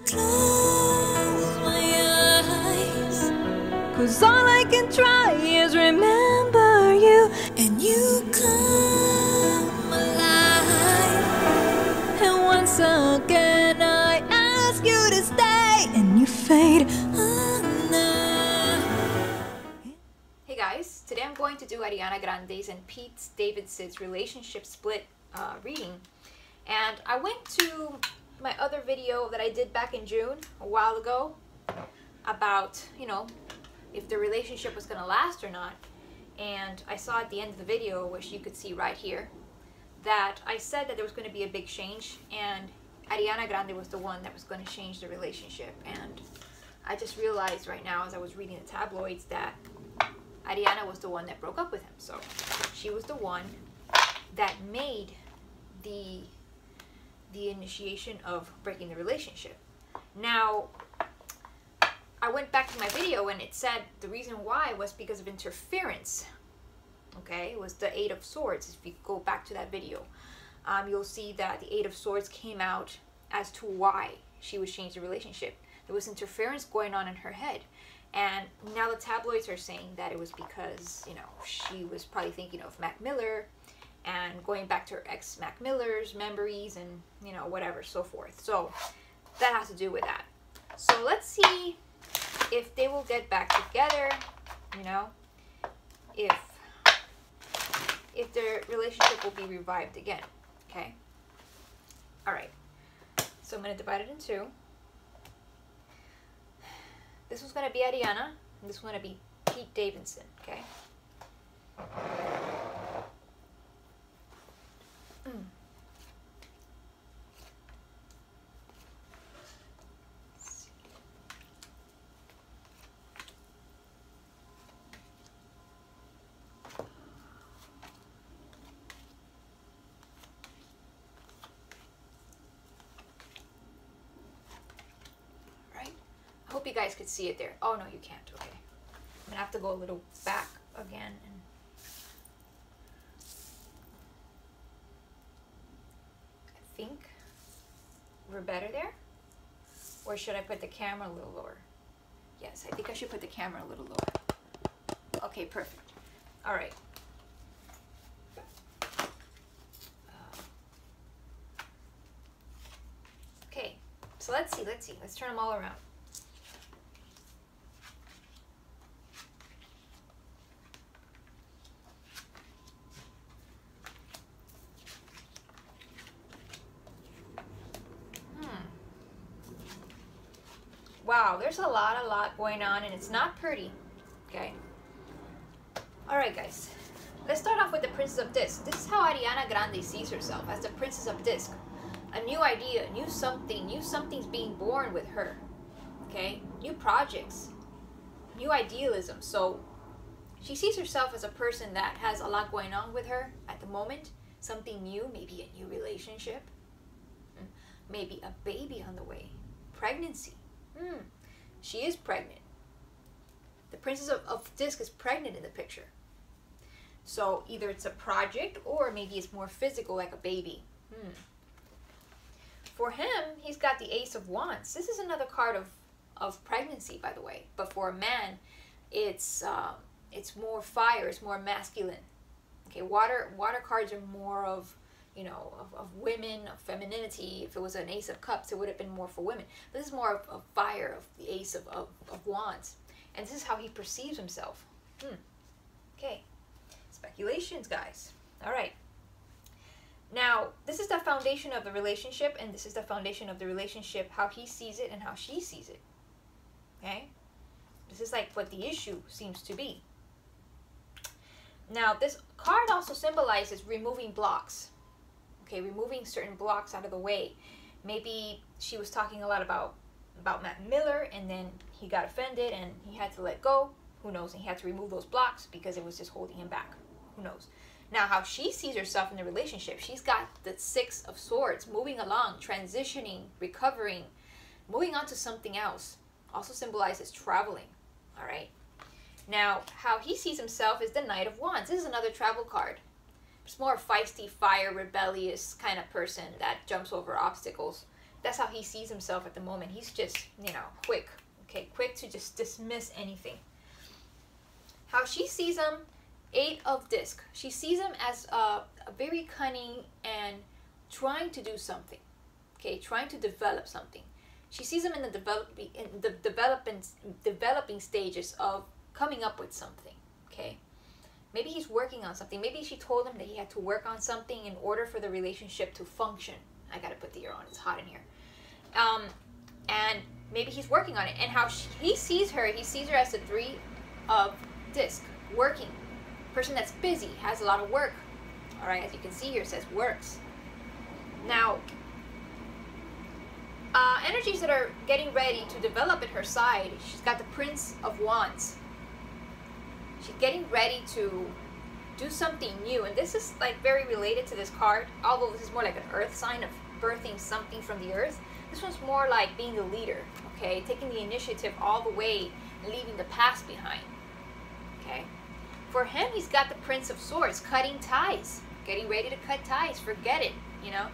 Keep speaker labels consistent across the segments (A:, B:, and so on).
A: close my eyes, 'cause all I can try is remember you, and you come alive. And once again I ask you to stay, and you fade under.
B: Hey guys, today I'm going to do Ariana Grande's and Pete Davidson's relationship split reading. And I went to my other video that I did back in June, a while ago, about, you know, if the relationship was going to last or not. And I saw at the end of the video, which you could see right here, that I said that there was going to be a big change, and Ariana Grande was the one that was going to change the relationship. And I just realized right now, as I was reading the tabloids, that Ariana was the one that broke up with him. So she was the one that made the initiation of breaking the relationship. Now, I went back to my video and it said the reason why was because of interference. Okay, it was the Eight of Swords. If you go back to that video, you'll see that the Eight of Swords came out as to why she would change the relationship. There was interference going on in her head. And now the tabloids are saying that it was because, you know, she was probably thinking of Mac Miller and going back to her ex Mac Miller's memories and, you know, whatever, so forth. So that has to do with that. So let's see if they will get back together, you know, if their relationship will be revived again. Okay. All right. So I'm going to divide it in two. This one's going to be Ariana, and this one's going to be Pete Davidson, okay? I hope you guys could see it there. Oh, no, you can't. Okay. I'm going to have to go a little back again. And I think we're better there. Or should I put the camera a little lower? Yes, I think I should put the camera a little lower. Okay, perfect. All right. Okay, so let's see. Let's turn them all around. Wow, there's a lot going on, and it's not pretty. Okay. All right, guys. Let's start off with the Princess of Disc. This is how Ariana Grande sees herself, as the Princess of Disc. A new idea, new something's being born with her. Okay? New projects, new idealism. So she sees herself as a person that has a lot going on with her at the moment. Something new, maybe a new relationship, maybe a baby on the way, pregnancy. She is pregnant. The Princess of Disc is pregnant in the picture. So either it's a project or maybe it's more physical, like a baby. For him, he's got the Ace of Wands. This is another card of pregnancy, by the way. But for a man, it's more fire, it's more masculine. Okay, water cards are more of, you know, of women, of femininity. If it was an Ace of Cups, it would have been more for women. But this is more of fire, of the Ace of Wands. And this is how he perceives himself. Okay. Speculations, guys. All right. Now, this is the foundation of the relationship, and this is the foundation of the relationship, how he sees it and how she sees it. Okay? This is like what the issue seems to be. Now, this card also symbolizes removing blocks. Okay, removing certain blocks out of the way. Maybe she was talking a lot about Matt Miller, and then he got offended and he had to let go. Who knows? And he had to remove those blocks because it was just holding him back. Who knows? Now, how she sees herself in the relationship, she's got the Six of Swords, moving along, transitioning, recovering, moving on to something else. Also symbolizes traveling. All right. Now, how he sees himself is the Knight of Wands. This is another travel card. It's more a feisty, fire, rebellious kind of person that jumps over obstacles That's how he sees himself at the moment. He's just, you know, quick. Okay, quick to just dismiss anything. How she sees him, 8 of disc. She sees him as a very cunning and trying to do something. Okay, trying to develop something. She sees him in the developing stages of coming up with something. Okay, maybe he's working on something. Maybe she told him that he had to work on something in order for the relationship to function. I gotta put the air on. It's hot in here. And maybe he's working on it. And how he sees her as the 3 of disc, working. Person that's busy, has a lot of work. All right, as you can see here, it says works. Now, energies that are getting ready to develop at her side, she's got the Prince of Wands. She's getting ready to do something new. And this is like very related to this card, although this is more like an earth sign of birthing something from the earth. This one's more like being the leader, okay? Taking the initiative all the way and leaving the past behind, okay? For him, he's got the Prince of Swords, cutting ties, getting ready to cut ties, forget it, you know?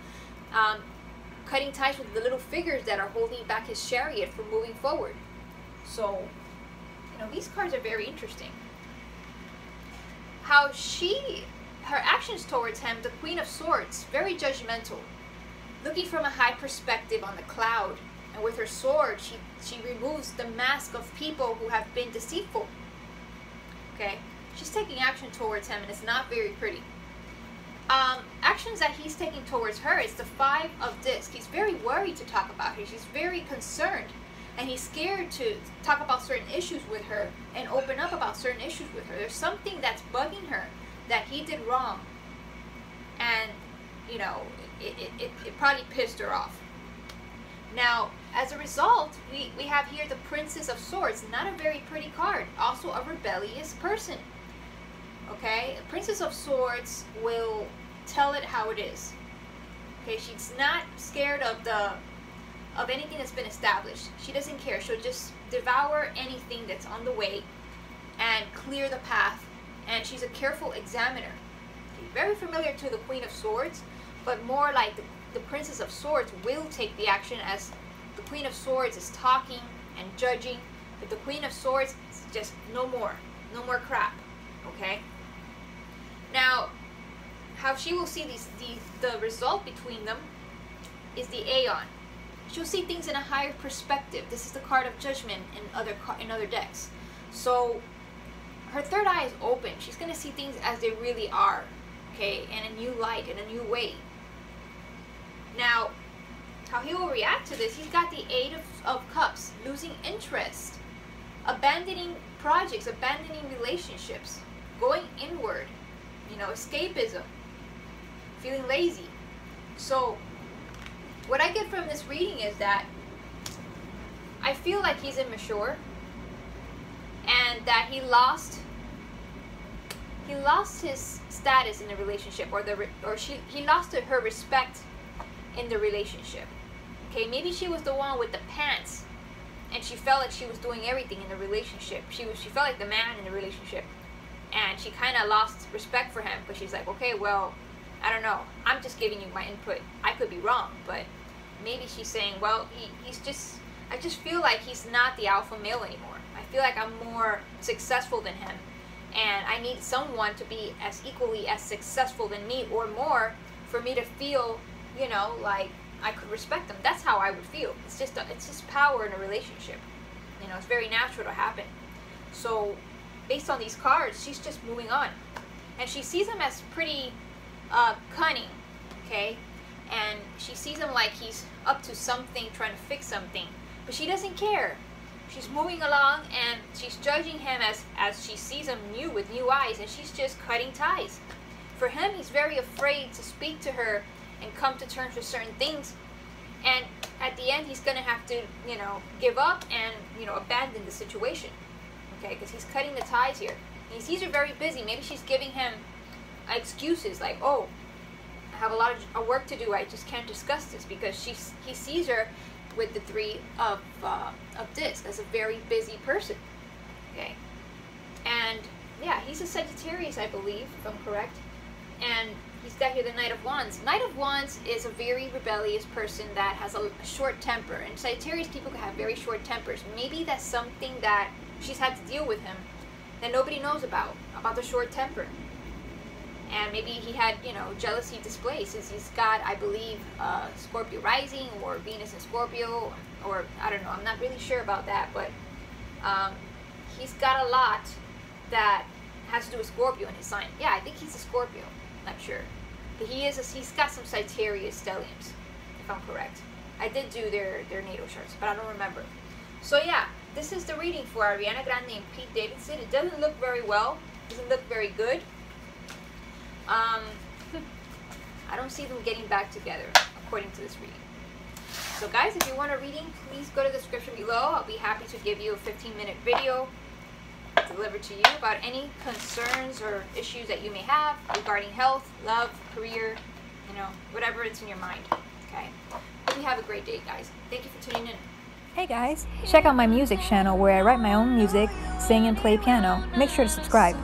B: Cutting ties with the little figures that are holding back his chariot from moving forward. So, you know, these cards are very interesting. How her actions towards him, the Queen of Swords, very judgmental. Looking from a high perspective on the cloud. And with her sword, she removes the mask of people who have been deceitful. Okay? She's taking action towards him, and it's not very pretty. Actions that he's taking towards her is the 5 of disc. He's very worried to talk about her. She's very concerned. And he's scared to talk about certain issues with her and open up about certain issues with her. There's something that's bugging her that he did wrong. And, you know, it probably pissed her off. Now, as a result, we have here the Princess of Swords. Not a very pretty card. Also a rebellious person. Okay? The Princess of Swords will tell it how it is. Okay? She's not scared of anything that's been established. She doesn't care. She'll just devour anything that's on the way and clear the path. And she's a careful examiner. Okay? Very familiar to the Queen of Swords, but more like the Princess of Swords will take the action, as the Queen of Swords is talking and judging, but the Queen of Swords is just no more crap. Okay? Now, how she will see the result between them is the Aeon. She'll see things in a higher perspective. This is the card of Judgment in other decks. So her third eye is open. She's going to see things as they really are, okay, in a new light, in a new way. Now, how he will react to this, he's got the 8 of Cups, losing interest, abandoning projects, abandoning relationships, going inward, you know, escapism, feeling lazy. So what I get from this reading is that I feel like he's immature, and that he lost his status in the relationship, he lost her respect in the relationship. Okay, maybe she was the one with the pants, and she felt like she was doing everything in the relationship. She felt like the man in the relationship, and she kind of lost respect for him. But she's like, okay, well, I don't know. I'm just giving you my input. I could be wrong, but maybe she's saying, well, I just feel like he's not the alpha male anymore. I feel like I'm more successful than him, and I need someone to be as equally as successful than me or more for me to feel, you know, like I could respect them. That's how I would feel. It's just power in a relationship. You know, it's very natural to happen. So based on these cards, she's just moving on. And she sees him as pretty cunning, okay? And she sees him like he's up to something, trying to fix something. But she doesn't care. She's moving along, and she's judging him as she sees him new, with new eyes, and she's just cutting ties. For him, he's very afraid to speak to her and come to terms with certain things, and at the end he's gonna have to, you know, give up and, you know, abandon the situation, okay, because he's cutting the ties here. And he sees her very busy. Maybe she's giving him excuses like, oh, I have a lot of work to do, I just can't discuss this, because he sees her with the 3 of disc as a very busy person, okay. And yeah, he's a Sagittarius, I believe, if I'm correct. And he's got here the Knight of Wands. Knight of Wands is a very rebellious person that has a short temper. And Sagittarius people can have very short tempers. Maybe that's something that she's had to deal with him that nobody knows about the short temper. And maybe he had, you know, jealousy display since he's got, I believe, Scorpio rising or Venus in Scorpio, or I don't know, I'm not really sure about that, but he's got a lot that has to do with Scorpio in his sign. Yeah, I think he's a Scorpio, not sure. But he's got some Sagittarius stelliums, if I'm correct. I did do their natal charts, but I don't remember. So yeah, this is the reading for Ariana Grande and Pete Davidson. It doesn't look very well, doesn't look very good. I don't see them getting back together, according to this reading. So guys, if you want a reading, please go to the description below. I'll be happy to give you a 15-minute video delivered to you about any concerns or issues that you may have regarding health, love, career, you know, whatever it's in your mind. Okay? Hope you have a great day, guys. Thank you for tuning in.
A: Hey guys, check out my music channel where I write my own music, sing and play piano. Make sure to subscribe.